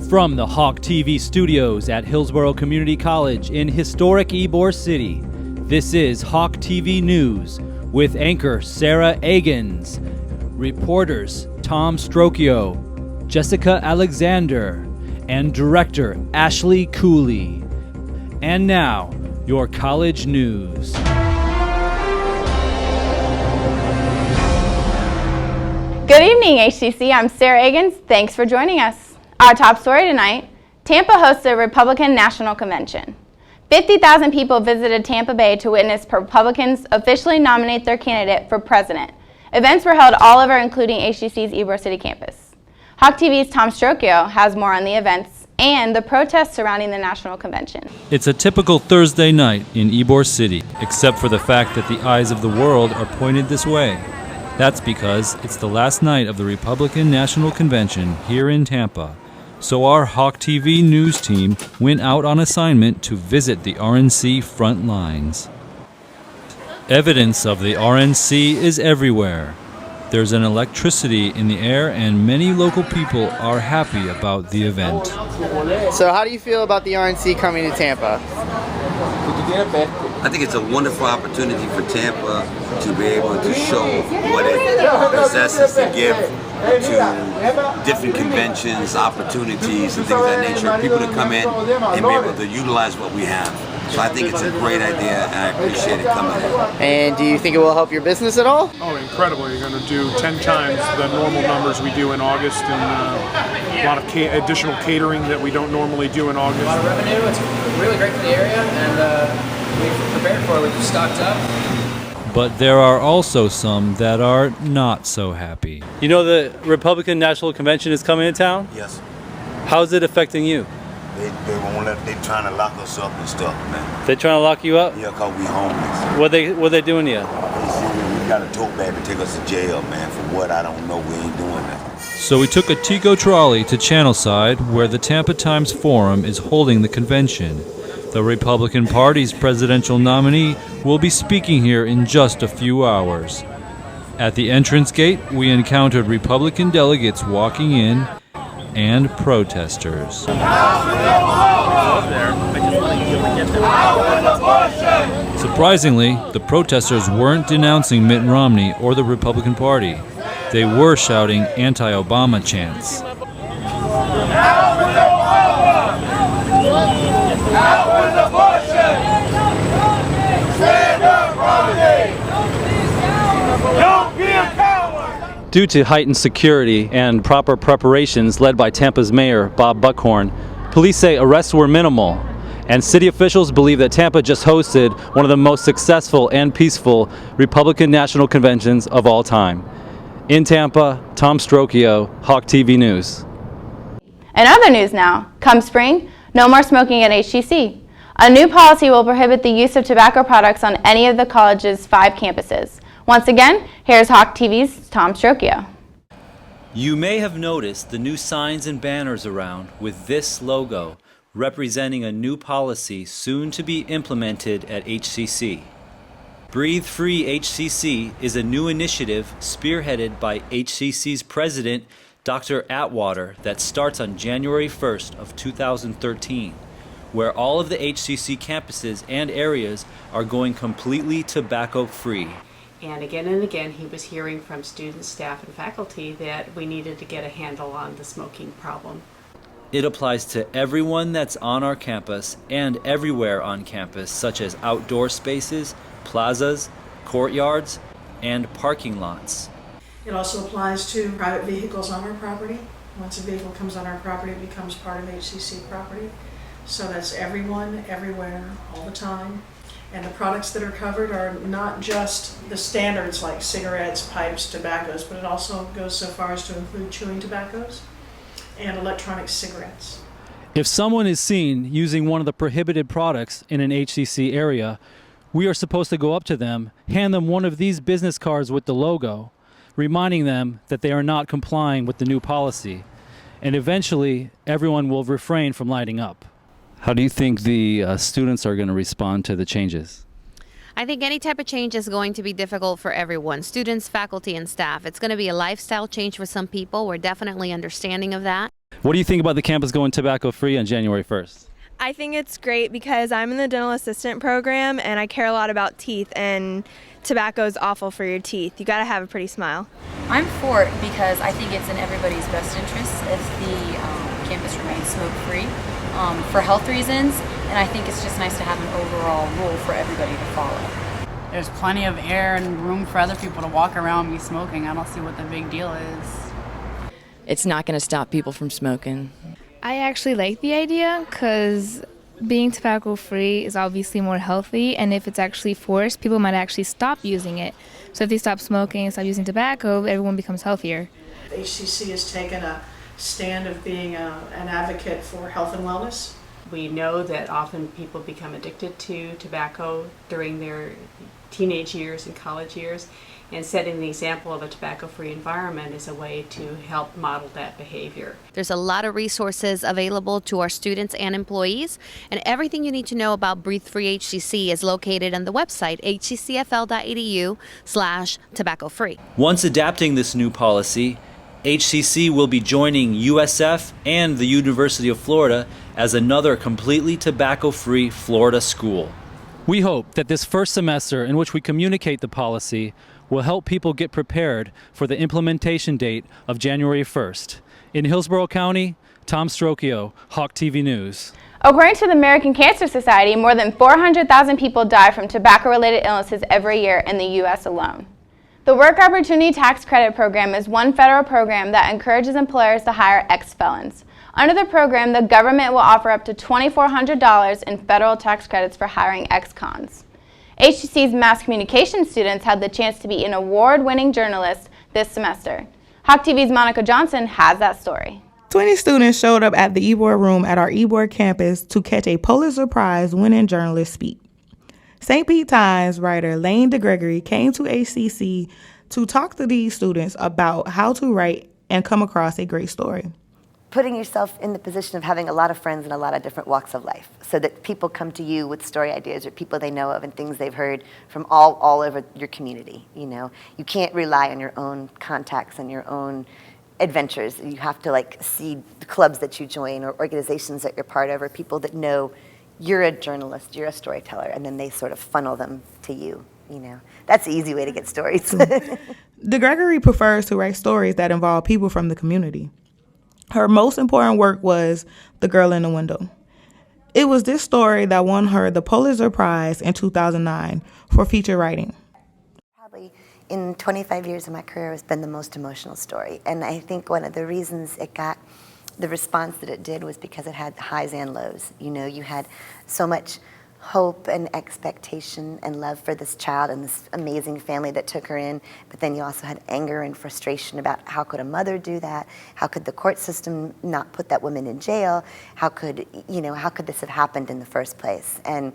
From the Hawktv studios at Hillsborough Community College in historic Ybor City, this is Hawktv News with anchor Sara Agans, reporters Tom Strocchio, Jessica Alexander, and director Ashley Cooley. And now, your college news. Good evening, HCC. I'm Sara Agans. Thanks for joining us. Our top story tonight, Tampa hosts a Republican National Convention. 50,000 people visited Tampa Bay to witness Republicans officially nominate their candidate for president. Events were held all over, including HCC's Ybor City campus. Hawktv's Tom Strocchio has more on the events and the protests surrounding the National Convention. It's a typical Thursday night in Ybor City, except for the fact that the eyes of the world are pointed this way. That's because it's the last night of the Republican National Convention here in Tampa. So our Hawktv news team went out on assignment to visit the RNC front lines. Evidence of the RNC is everywhere. There's an electricity in the air and many local people are happy about the event. So how do you feel about the RNC coming to Tampa? I think it's a wonderful opportunity for Tampa to be able to show what it possesses to give to different conventions, opportunities, and things of that nature. People to come in and be able to utilize what we have. So I think it's a great idea, and I appreciate it coming in. And do you think it will help your business at all? Oh, incredible. You're going to do 10 times the normal numbers we do in August, and a lot of additional catering that we don't normally do in August. A lot of revenue. It's really great for the area, and we've prepared for it. We've stocked up. But there are also some that are not so happy. You know the Republican National Convention is coming to town? Yes. How's it affecting you? They won't let. They trying to lock us up and stuff, man. They trying to lock you up? Yeah, cause we homeless. What they doing to you? They say we got a tote bag to take us to jail, man. For what? I don't know. We ain't doing that. So we took a Tico trolley to Channelside, where the Tampa Times Forum is holding the convention. The Republican Party's presidential nominee will be speaking here in just a few hours. At the entrance gate, we encountered Republican delegates walking in and protesters. Surprisingly, the protesters weren't denouncing Mitt Romney or the Republican Party. They were shouting anti-Obama chants. Due to heightened security and proper preparations led by Tampa's mayor, Bob Buckhorn, police say arrests were minimal, and city officials believe that Tampa just hosted one of the most successful and peaceful Republican National Conventions of all time. In Tampa, Tom Strocchio, Hawktv News. And other news now. Come spring, no more smoking at HCC. A new policy will prohibit the use of tobacco products on any of the college's 5 campuses. Once again, here's Hawktv's Tom Strocchio. You may have noticed the new signs and banners around with this logo, representing a new policy soon to be implemented at HCC. Breathe Free HCC is a new initiative spearheaded by HCC's president, Dr. Atwater, that starts on January 1st of 2013, where all of the HCC campuses and areas are going completely tobacco-free. And again, he was hearing from students, staff, and faculty that we needed to get a handle on the smoking problem. It applies to everyone that's on our campus and everywhere on campus, such as outdoor spaces, plazas, courtyards, and parking lots. It also applies to private vehicles on our property. Once a vehicle comes on our property, it becomes part of HCC property. So that's everyone, everywhere, all the time. And the products that are covered are not just the standards like cigarettes, pipes, tobaccos, but it also goes so far as to include chewing tobaccos and electronic cigarettes. If someone is seen using one of the prohibited products in an HCC area, we are supposed to go up to them, hand them one of these business cards with the logo, reminding them that they are not complying with the new policy. And eventually, everyone will refrain from lighting up. How do you think the students are going to respond to the changes? I think any type of change is going to be difficult for everyone, students, faculty, and staff. It's going to be a lifestyle change for some people. We're definitely understanding of that. What do you think about the campus going tobacco-free on January 1st? I think it's great because I'm in the dental assistant program and I care a lot about teeth, and tobacco is awful for your teeth. You got to have a pretty smile. I'm for it because I think it's in everybody's best interest if the campus remains smoke-free for health reasons, and I think it's just nice to have an overall rule for everybody to follow. There's plenty of air and room for other people to walk around me smoking. I don't see what the big deal is. It's not going to stop people from smoking. I actually like the idea because being tobacco free is obviously more healthy, and if it's actually forced, people might actually stop using it. So if they stop smoking and stop using tobacco, everyone becomes healthier. HCC has taken a stand of being an advocate for health and wellness. We know that often people become addicted to tobacco during their teenage years and college years, and setting the example of a tobacco-free environment is a way to help model that behavior. There's a lot of resources available to our students and employees, and everything you need to know about Breathe Free HCC is located on the website hccfl.edu/tobacco-free. Once adapting this new policy, HCC will be joining USF and the University of Florida as another completely tobacco-free Florida school. We hope that this first semester in which we communicate the policy will help people get prepared for the implementation date of January 1st. In Hillsborough County, Tom Strocchio, Hawktv News. According to the American Cancer Society, more than 400,000 people die from tobacco-related illnesses every year in the U.S. alone. The Work Opportunity Tax Credit Program is one federal program that encourages employers to hire ex-felons. Under the program, the government will offer up to $2,400 in federal tax credits for hiring ex-cons. HCC's mass communication students had the chance to be an award-winning journalist this semester. Hawktv's Monica Johnson has that story. 20 students showed up at the Ybor Room at our Ybor campus to catch a Pulitzer Prize-winning journalist speak. St. Pete Times writer Lane DeGregory came to HCC to talk to these students about how to write and come across a great story. Putting yourself in the position of having a lot of friends in a lot of different walks of life, so that people come to you with story ideas or people they know of and things they've heard from all over your community. You know, you can't rely on your own contacts and your own adventures. You have to see the clubs that you join or organizations that you're part of or people that know you're a journalist, you're a storyteller, and then they sort of funnel them to you. You know, that's the easy way to get stories. DeGregory prefers to write stories that involve people from the community. Her most important work was The Girl in the Window. It was this story that won her the Pulitzer Prize in 2009 for feature writing. Probably in 25 years of my career has been the most emotional story. And I think one of the reasons it got the response that it did was because it had highs and lows. You know, you had so much hope and expectation and love for this child and this amazing family that took her in, but then you also had anger and frustration about how could a mother do that? How could the court system not put that woman in jail? How could this have happened in the first place? And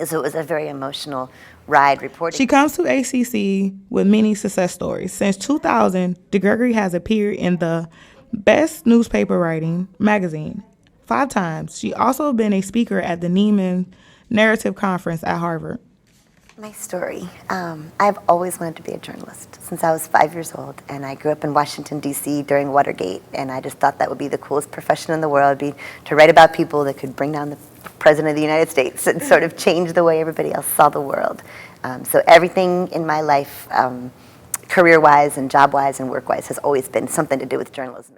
so it was a very emotional ride reporting. She comes to HCC with many success stories. Since 2000, DeGregory has appeared in the Best Newspaper Writing magazine 5 times. She also been a speaker at the Neiman Narrative Conference at Harvard. My story. I've always wanted to be a journalist since I was 5 years old, and I grew up in Washington, D.C. during Watergate, and I just thought that would be the coolest profession in the world, to write about people that could bring down the President of the United States and sort of change the way everybody else saw the world. So everything in my life, career-wise and job-wise and work-wise, has always been something to do with journalism.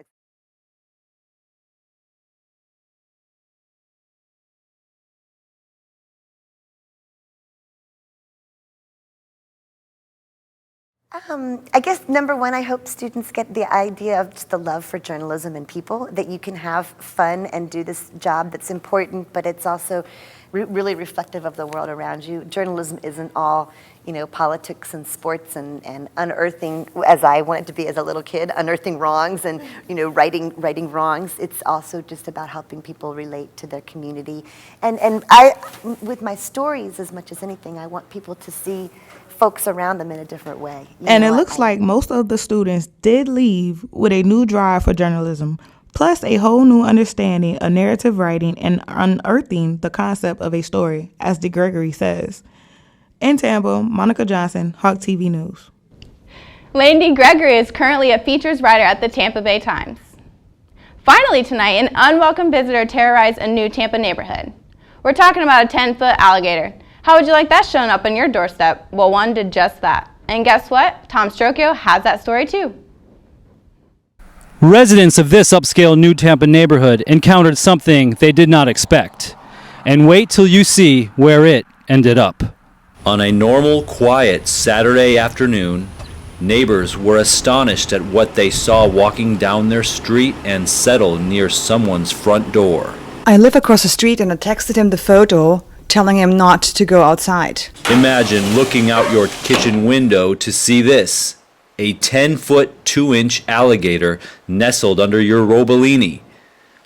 I guess number one, I hope students get the idea of just the love for journalism and people, that you can have fun and do this job that's important, but it's also really reflective of the world around you. Journalism isn't all, politics and sports and unearthing, as I wanted to be as a little kid, unearthing wrongs and, righting wrongs. It's also just about helping people relate to their community. And I, with my stories as much as anything, I want people to see folks around them in a different way. It looks like most of the students did leave with a new drive for journalism, plus a whole new understanding of narrative writing and unearthing the concept of a story, as DeGregory says. In Tampa, Monica Johnson, Hawktv News. Lane DeGregory is currently a features writer at the Tampa Bay Times. Finally tonight, an unwelcome visitor terrorized a new Tampa neighborhood. We're talking about a 10-foot alligator. How would you like that showing up on your doorstep? Well, one did just that. And guess what? Tom Strokio has that story too. Residents of this upscale New Tampa neighborhood encountered something they did not expect. And wait till you see where it ended up. On a normal, quiet Saturday afternoon, neighbors were astonished at what they saw walking down their street and settle near someone's front door. I live across the street and I texted him the photo, telling him not to go outside. Imagine looking out your kitchen window to see this. A 10-foot, 2-inch alligator nestled under your Robolini.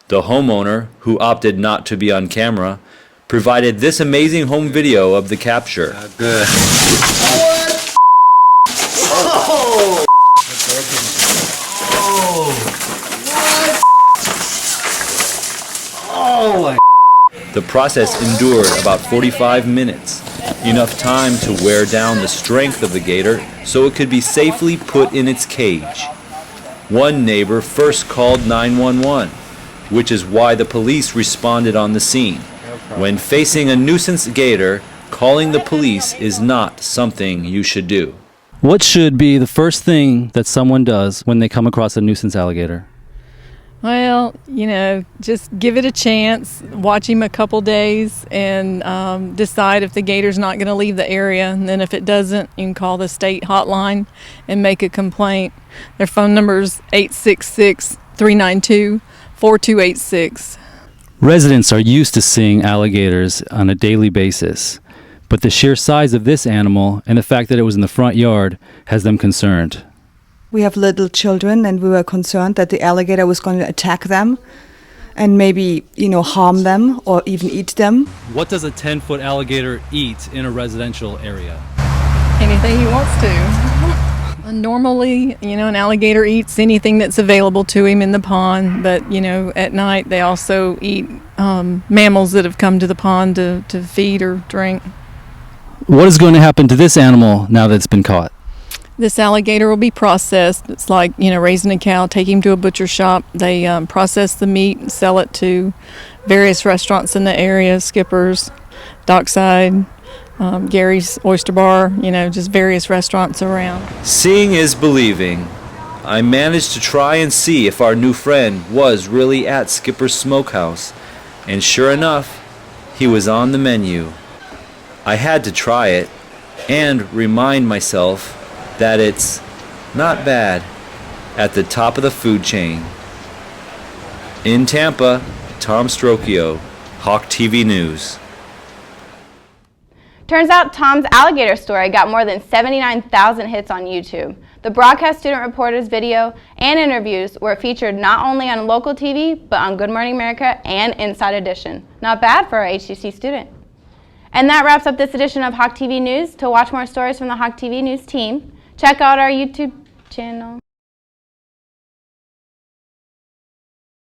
The homeowner, who opted not to be on camera, provided this amazing home video of the capture. Good. The process endured about 45 minutes, enough time to wear down the strength of the gator so it could be safely put in its cage. One neighbor first called 911, which is why the police responded on the scene. When facing a nuisance gator, calling the police is not something you should do. What should be the first thing that someone does when they come across a nuisance alligator? Well, just give it a chance, watch him a couple days, and decide if the gator's not going to leave the area. And then if it doesn't, you can call the state hotline and make a complaint. Their phone number is 866-392-4286. Residents are used to seeing alligators on a daily basis, but the sheer size of this animal and the fact that it was in the front yard has them concerned. We have little children and we were concerned that the alligator was going to attack them and maybe, harm them or even eat them. What does a 10-foot alligator eat in a residential area? Anything he wants to. Normally, an alligator eats anything that's available to him in the pond, but, at night they also eat mammals that have come to the pond to feed or drink. What is going to happen to this animal now that it's been caught? This alligator will be processed. It's like, raising a cow, take him to a butcher shop. They process the meat and sell it to various restaurants in the area, Skipper's, Dockside, Gary's Oyster Bar, just various restaurants around. Seeing is believing. I managed to try and see if our new friend was really at Skipper's Smokehouse, and sure enough, he was on the menu. I had to try it and remind myself that it's not bad at the top of the food chain. In Tampa, Tom Strokio, Hawktv News. Turns out Tom's alligator story got more than 79,000 hits on YouTube. The broadcast student reporters video and interviews were featured not only on local TV, but on Good Morning America and Inside Edition. Not bad for our HTC student. And that wraps up this edition of Hawktv News. To watch more stories from the Hawktv News team, check out our YouTube channel.